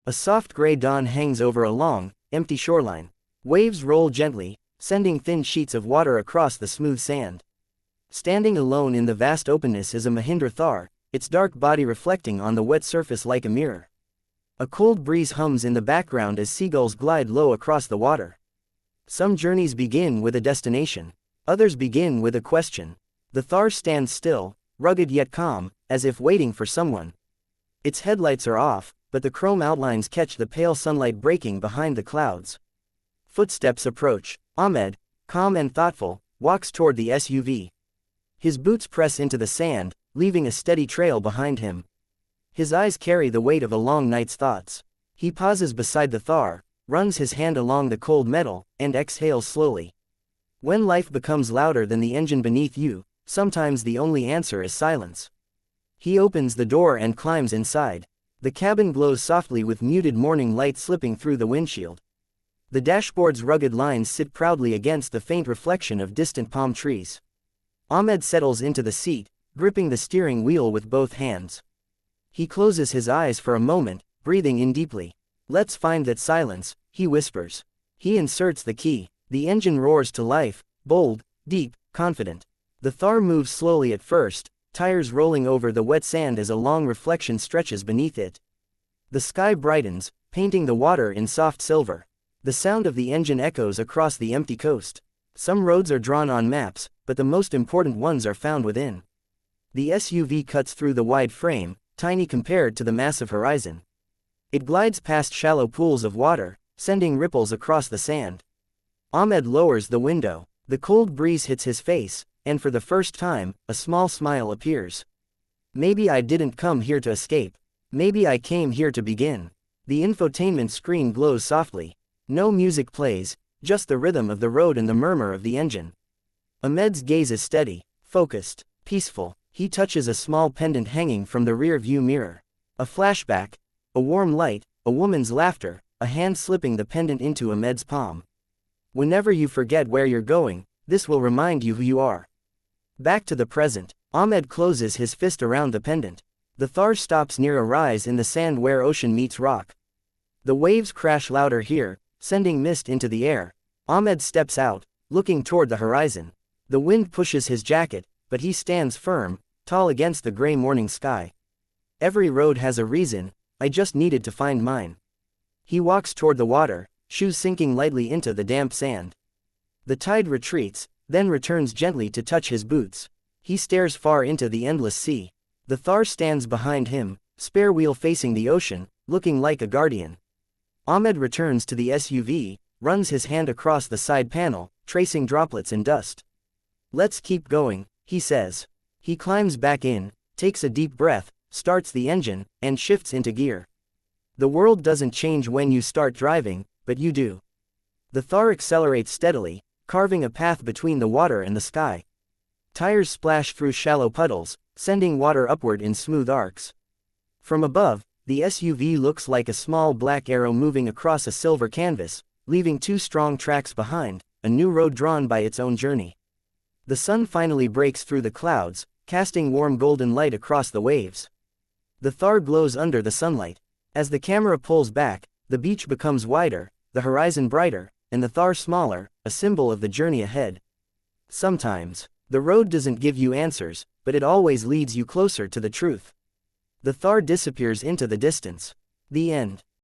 A soft gray dawn hangs over a long, empty shoreline. Waves roll gently, sending thin sheets of water across the smooth sand. Standing alone in the vast openness is a Mahindra Thar, its dark body reflecting on the wet surface like a mirror. A cold breeze hums in the background as seagulls glide low across the water. Some journeys begin with a destination. Others begin with a question. The Thar stands still, rugged yet calm, as if waiting for someone. Its headlights are off, but the chrome outlines catch the pale sunlight breaking behind the clouds. Footsteps approach. Ahmed, calm and thoughtful, walks toward the SUV. His boots press into the sand, leaving a steady trail behind him. His eyes carry the weight of a long night's thoughts. He pauses beside the Thar, runs his hand along the cold metal, and exhales slowly. When life becomes louder than the engine beneath you, sometimes the only answer is silence. He opens the door and climbs inside. The cabin glows softly with muted morning light slipping through the windshield. The dashboard's rugged lines sit proudly against the faint reflection of distant palm trees. Ahmed settles into the seat, gripping the steering wheel with both hands. He closes his eyes for a moment, breathing in deeply. "Let's find that silence," he whispers. He inserts the key. The engine roars to life, bold, deep, confident. The Thar moves slowly at first, tires rolling over the wet sand as a long reflection stretches beneath it. The sky brightens, painting the water in soft silver. The sound of the engine echoes across the empty coast. Some roads are drawn on maps, but the most important ones are found within. The SUV cuts through the wide frame, tiny compared to the massive horizon. It glides past shallow pools of water, sending ripples across the sand. Ahmed lowers the window. The cold breeze hits his face, and for the first time, a small smile appears. "Maybe I didn't come here to escape. Maybe I came here to begin." The infotainment screen glows softly. No music plays, just the rhythm of the road and the murmur of the engine. Ahmed's gaze is steady, focused, peaceful. He touches a small pendant hanging from the rear view mirror. A flashback, a warm light, a woman's laughter, a hand slipping the pendant into Ahmed's palm. Whenever you forget where you're going, this will remind you who you are. Back to the present. Ahmed closes his fist around the pendant. The Thar stops near a rise in the sand where ocean meets rock. The waves crash louder here, sending mist into the air. Ahmed steps out, looking toward the horizon. The wind pushes his jacket, but he stands firm, tall against the gray morning sky. "Every road has a reason, I just needed to find mine." He walks toward the water, shoes sinking lightly into the damp sand. The tide retreats, then returns gently to touch his boots. He stares far into the endless sea. The Thar stands behind him, spare wheel facing the ocean, looking like a guardian. Ahmed returns to the SUV, runs his hand across the side panel, tracing droplets in dust. "Let's keep going," he says. He climbs back in, takes a deep breath, starts the engine, and shifts into gear. The world doesn't change when you start driving, but you do. The Thar accelerates steadily, carving a path between the water and the sky. Tires splash through shallow puddles, sending water upward in smooth arcs. From above, the SUV looks like a small black arrow moving across a silver canvas, leaving two strong tracks behind, a new road drawn by its own journey. The sun finally breaks through the clouds, casting warm golden light across the waves. The Thar glows under the sunlight. As the camera pulls back, the beach becomes wider, the horizon brighter, and the Thar smaller, a symbol of the journey ahead. Sometimes, the road doesn't give you answers, but it always leads you closer to the truth. The Thar disappears into the distance. The end.